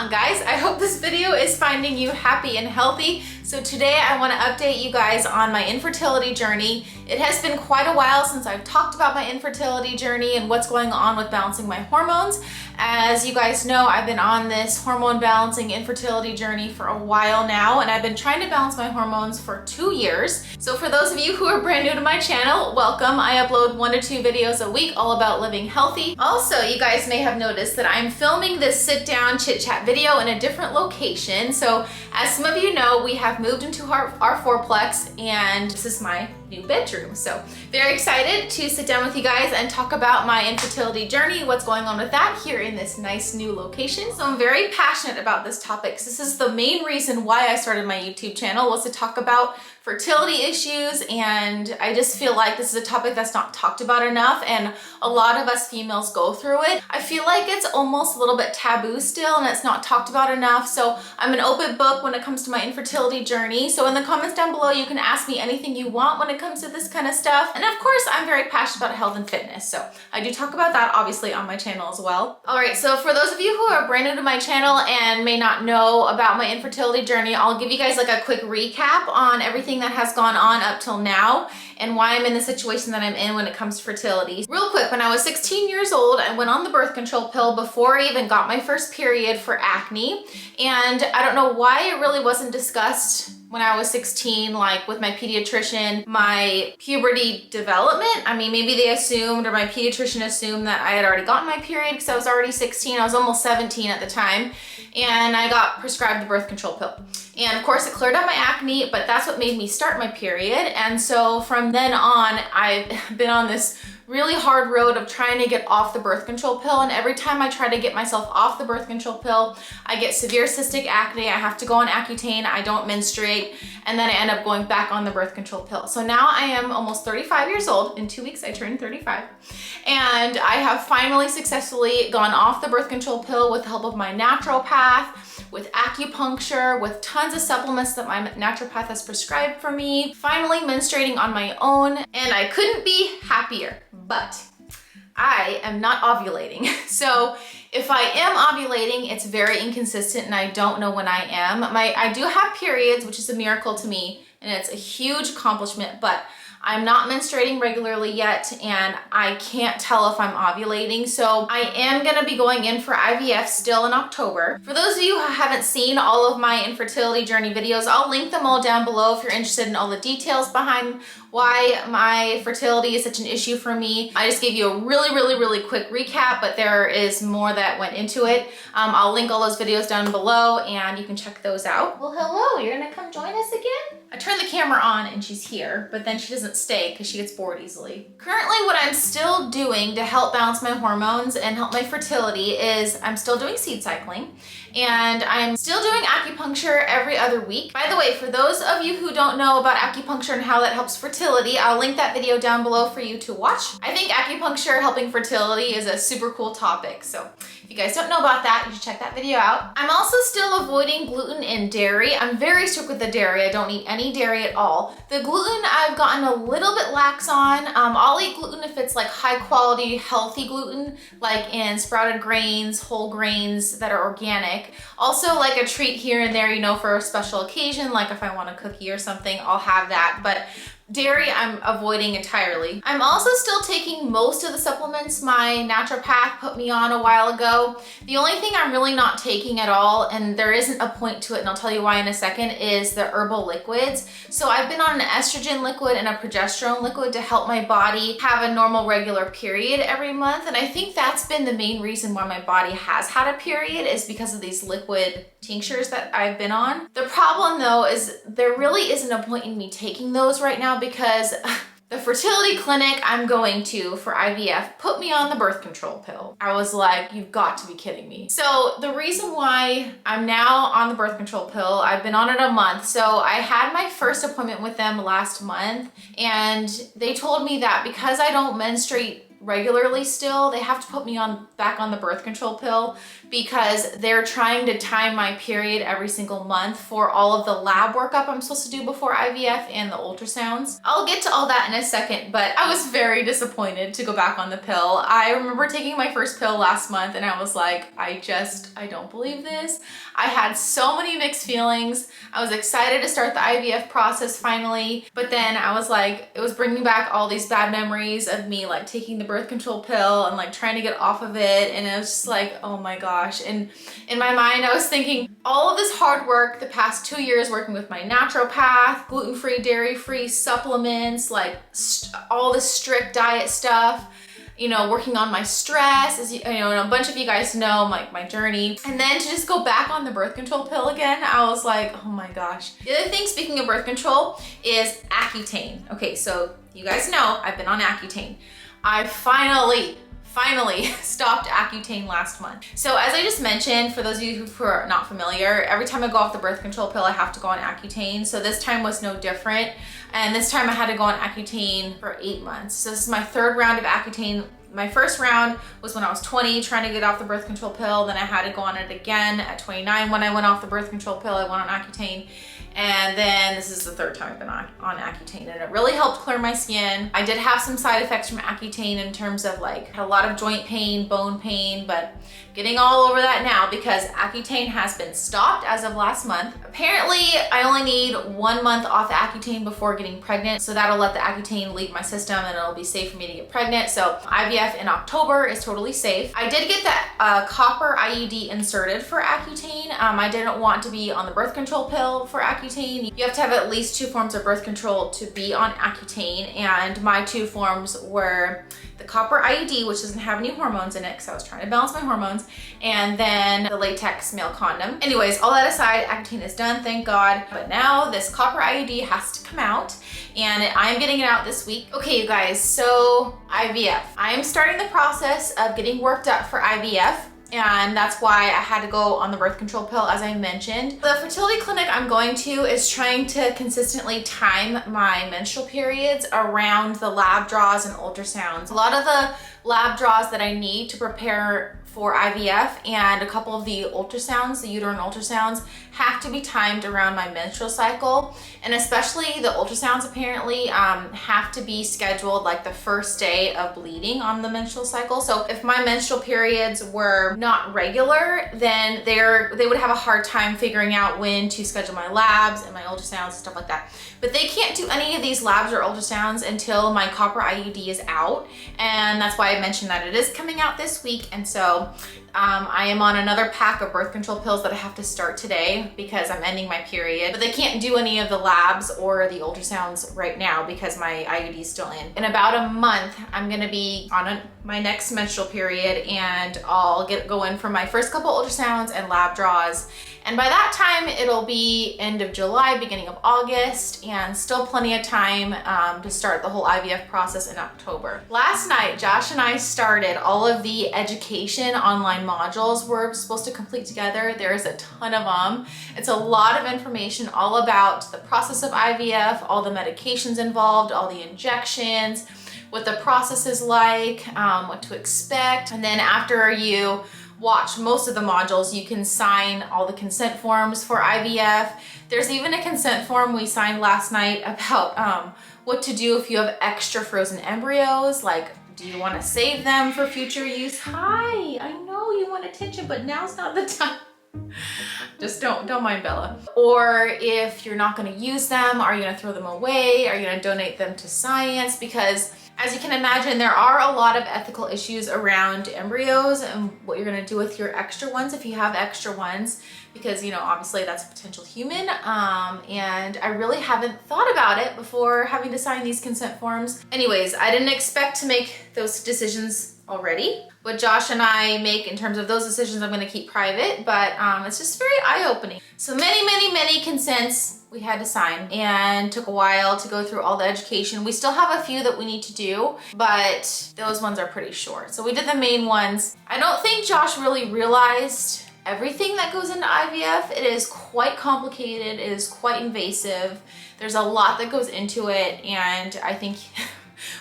on, guys? I hope this video is finding you happy and healthy. So today I want to update you guys on my infertility journey. It has been quite a while since I've talked about my infertility journey and what's going on with balancing my hormones. As you guys know, I've been on this hormone balancing infertility journey for a while now, and I've been trying to balance my hormones for 2 years. So for those of you who are brand new to my channel, welcome. I upload 1 to 2 videos a week all about living healthy. Also, you guys may have noticed that I'm filming this sit down chit chat video in a different location. So as some of you know, we have moved into our fourplex, and this is my new bedroom. So very excited to sit down with you guys and talk about my infertility journey, what's going on with that here in this nice new location. So I'm very passionate about this topic. This is the main reason why I started my YouTube channel, was to talk about fertility issues, and I just feel like this is a topic that's not talked about enough, and a lot of us females go through it. I feel like it's almost a little bit taboo still, and it's not talked about enough. So I'm an open book when it comes to my infertility journey. So in the comments down below, you can ask me anything you want when it comes to this kind of stuff. And of course, I'm very passionate about health and fitness, so I do talk about that obviously on my channel as well. All right, so for those of you who are brand new to my channel and may not know about my infertility journey, I'll give you guys like a quick recap on everything that has gone on up till now and why I'm in the situation that I'm in when it comes to fertility. Real quick, when I was 16 years old, I went on the birth control pill before I even got my first period for acne. And I don't know why it really wasn't discussed when I was 16, like with my pediatrician, my puberty development. I mean, maybe they assumed, or my pediatrician assumed, that I had already gotten my period because I was already 16. I was almost 17 at the time, and I got prescribed the birth control pill. And of course it cleared up my acne, but that's what made me start my period. And so from then on, I've been on this really hard road of trying to get off the birth control pill. And every time I try to get myself off the birth control pill, I get severe cystic acne. I have to go on accutane. I don't menstruate. And then I end up going back on the birth control pill. So now I am almost 35 years old. In 2 weeks, I turn 35. And I have finally successfully gone off the birth control pill with the help of my naturopath, with acupuncture, with tons of supplements that my naturopath has prescribed for me, finally menstruating on my own, and I couldn't be happier. But I am not ovulating. So if I am ovulating, it's very inconsistent and I don't know when I am. I do have periods, which is a miracle to me, and it's a huge accomplishment, but I'm not menstruating regularly yet, and I can't tell if I'm ovulating. So I am gonna be going in for IVF still in October. For those of you who haven't seen all of my infertility journey videos, I'll link them all down below if you're interested in all the details behind why my fertility is such an issue for me. I just gave you a really quick recap, but there is more that went into it. I'll link all those videos down below and you can check those out. Well, hello, you're gonna come join us again? I turned the camera on and she's here, but then she doesn't stay because she gets bored easily. Currently, what I'm still doing to help balance my hormones and help my fertility is I'm still doing seed cycling, and I'm still doing acupuncture every other week. By the way, for those of you who don't know about acupuncture and how that helps fertility, I'll link that video down below for you to watch. I think acupuncture helping fertility is a super cool topic, so if you guys don't know about that, you should check that video out. I'm also still avoiding gluten and dairy. I'm very strict with the dairy. I don't eat any dairy at all. The gluten I've gotten a little bit lax on. I'll eat gluten if it's like high quality, healthy gluten, like in sprouted grains, whole grains that are organic. Also like a treat here and there, you know, for a special occasion, like if I want a cookie or something, I'll have that. But dairy, I'm avoiding entirely. I'm also still taking most of the supplements my naturopath put me on a while ago. The only thing I'm really not taking at all, and there isn't a point to it, and I'll tell you why in a second, is the herbal liquids. So I've been on an estrogen liquid and a progesterone liquid to help my body have a normal regular period every month. And I think that's been the main reason why my body has had a period, is because of these liquid tinctures that I've been on. The problem though is there really isn't a point in me taking those right now, because the fertility clinic I'm going to for IVF put me on the birth control pill. I was like, you've got to be kidding me. So the reason why I'm now on the birth control pill, I've been on it a month. So I had my first appointment with them last month, and they told me that because I don't menstruate regularly still. They have to put me back on the birth control pill because they're trying to time my period every single month for all of the lab workup I'm supposed to do before IVF and the ultrasounds. I'll get to all that in a second, but I was very disappointed to go back on the pill. I remember taking my first pill last month and I was like, I don't believe this. I had so many mixed feelings. I was excited to start the IVF process finally, but then I was like, it was bringing back all these bad memories of me like taking the birth control pill and like trying to get off of it. And it was just like, oh my gosh. And in my mind, I was thinking all of this hard work the past 2 years working with my naturopath, gluten-free, dairy-free supplements, like all this strict diet stuff, you know, working on my stress, as you know, and a bunch of you guys know my journey. And then to just go back on the birth control pill again, I was like, oh my gosh. The other thing, speaking of birth control, is Accutane. Okay, so you guys know I've been on Accutane. I finally stopped Accutane last month. So as I just mentioned, for those of you who are not familiar, every time I go off the birth control pill, I have to go on Accutane. So this time was no different. And this time I had to go on Accutane for 8 months. So this is my 3rd round of Accutane. My first round was when I was 20, trying to get off the birth control pill. Then I had to go on it again at 29 when I went off the birth control pill. I went on Accutane. And then this is the 3rd time I've been on Accutane, and it really helped clear my skin. I did have some side effects from Accutane in terms of like, had a lot of joint pain, bone pain, but getting all over that now because Accutane has been stopped as of last month. Apparently, I only need 1 month off Accutane before getting pregnant, so that'll let the Accutane leave my system and it'll be safe for me to get pregnant. So IVF in October is totally safe. I did get that copper IUD inserted for Accutane. I didn't want to be on the birth control pill for Accutane. You have to have at least 2 forms of birth control to be on Accutane, and my 2 forms were the copper IUD, which doesn't have any hormones in it because I was trying to balance my hormones, and then the latex male condom. Anyways, all that aside, Accutane is done, thank God. But now this copper IUD has to come out, and I'm getting it out this week. Okay, you guys, so IVF. I am starting the process of getting worked up for IVF. And that's why I had to go on the birth control pill, as I mentioned. The fertility clinic I'm going to is trying to consistently time my menstrual periods around the lab draws and ultrasounds. A lot of the lab draws that I need to prepare for IVF and a couple of the ultrasounds, the uterine ultrasounds, have to be timed around my menstrual cycle. And especially the ultrasounds apparently have to be scheduled like the first day of bleeding on the menstrual cycle. So if my menstrual periods were not regular, then they would have a hard time figuring out when to schedule my labs and my ultrasounds and stuff like that. But they can't do any of these labs or ultrasounds until my copper IUD is out. And that's why I mentioned that it is coming out this week. And so I am on another pack of birth control pills that I have to start today because I'm ending my period. But they can't do any of the labs or the ultrasounds right now because my IUD is still in. In about a month, I'm gonna be on my next menstrual period, and I'll go in for my first couple ultrasounds and lab draws. And by that time, it'll be end of July, beginning of August, and still plenty of time to start the whole IVF process in October. Last night, Josh and I started all of the education online modules we're supposed to complete together. There's a ton of them. It's a lot of information all about the process of IVF, all the medications involved, all the injections, what the process is like, what to expect. And then after you watch most of the modules, you can sign all the consent forms for IVF. There's even a consent form we signed last night about what to do if you have extra frozen embryos. Like, do you want to save them for future use? Hi, I know you want attention, but now's not the time. Just don't mind Bella. Or if you're not going to use them, are you going to throw them away? Are you going to donate them to science? Because as you can imagine, there are a lot of ethical issues around embryos and what you're gonna do with your extra ones if you have extra ones, because, you know, obviously that's a potential human. And I really haven't thought about it before having to sign these consent forms. Anyways, I didn't expect to make those decisions already. What Josh and I make in terms of those decisions, I'm gonna keep private, but it's just very eye-opening. So many consents we had to sign, and took a while to go through all the education. We still have a few that we need to do, but those ones are pretty short. So we did the main ones. I don't think Josh really realized everything that goes into IVF. It is quite complicated, it is quite invasive. There's a lot that goes into it, and I think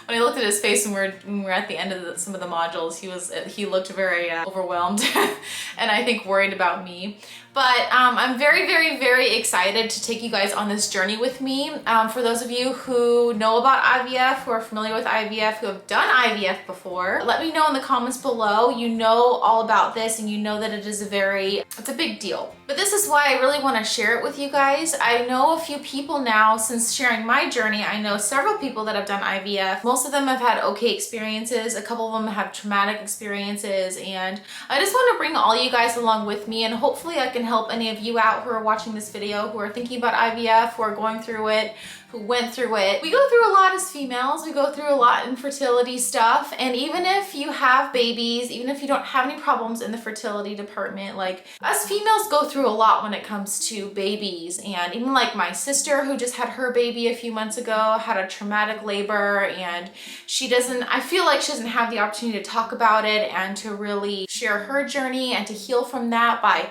when I looked at his face when we were at the end of some of the modules, he looked very overwhelmed and I think worried about me. But I'm very, very, very excited to take you guys on this journey with me. For those of you who know about IVF, who are familiar with IVF, who have done IVF before, let me know in the comments below. You know all about this and you know that it's a big deal. But this is why I really want to share it with you guys. I know a few people now, since sharing my journey, I know several people that have done IVF. Most of them have had okay experiences. A couple of them have traumatic experiences. And I just want to bring all you guys along with me, and hopefully I can help any of you out who are watching this video, who are thinking about IVF, who are going through it, who went through it. We go through a lot as females. We go through a lot in fertility stuff. And even if you have babies, even if you don't have any problems in the fertility department, like us females go through a lot when it comes to babies. And even like my sister who just had her baby a few months ago, had a traumatic labor, and I feel like she doesn't have the opportunity to talk about it and to really share her journey and to heal from that by,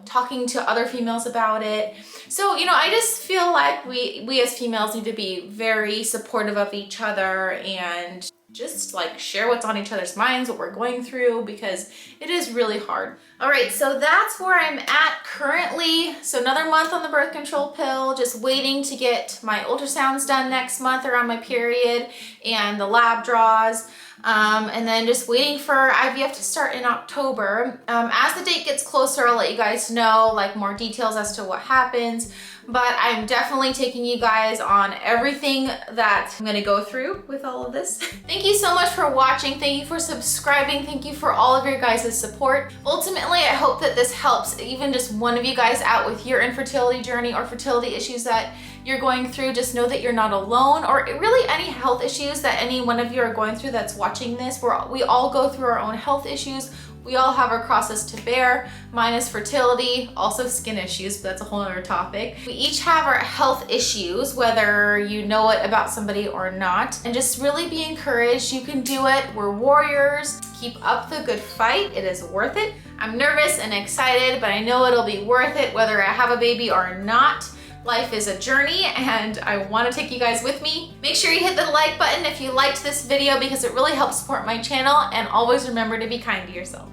talking to other females about it. So, I just feel like we as females need to be very supportive of each other and just like share what's on each other's minds, what we're going through, because it is really hard. All right, so that's where I'm at currently. So another month on the birth control pill, just waiting to get my ultrasounds done next month around my period and the lab draws. And then just waiting for IVF to start in October. As the date gets closer, I'll let you guys know like more details as to what happens. But I'm definitely taking you guys on everything that I'm gonna go through with all of this. Thank you so much for watching. Thank you for subscribing. Thank you for all of your guys' support. Ultimately, I hope that this helps even just one of you guys out with your infertility journey or fertility issues that you're going through. Just know that you're not alone, or really any health issues that any one of you are going through that's watching this. We all go through our own health issues. We all have our crosses to bear. Mine is fertility, also skin issues, but that's a whole other topic. We each have our health issues, whether you know it about somebody or not. And just really be encouraged. You can do it. We're warriors. Keep up the good fight. It is worth it. I'm nervous and excited, but I know it'll be worth it whether I have a baby or not. Life is a journey and I want to take you guys with me. Make sure you hit the like button if you liked this video because it really helps support my channel, and always remember to be kind to yourself.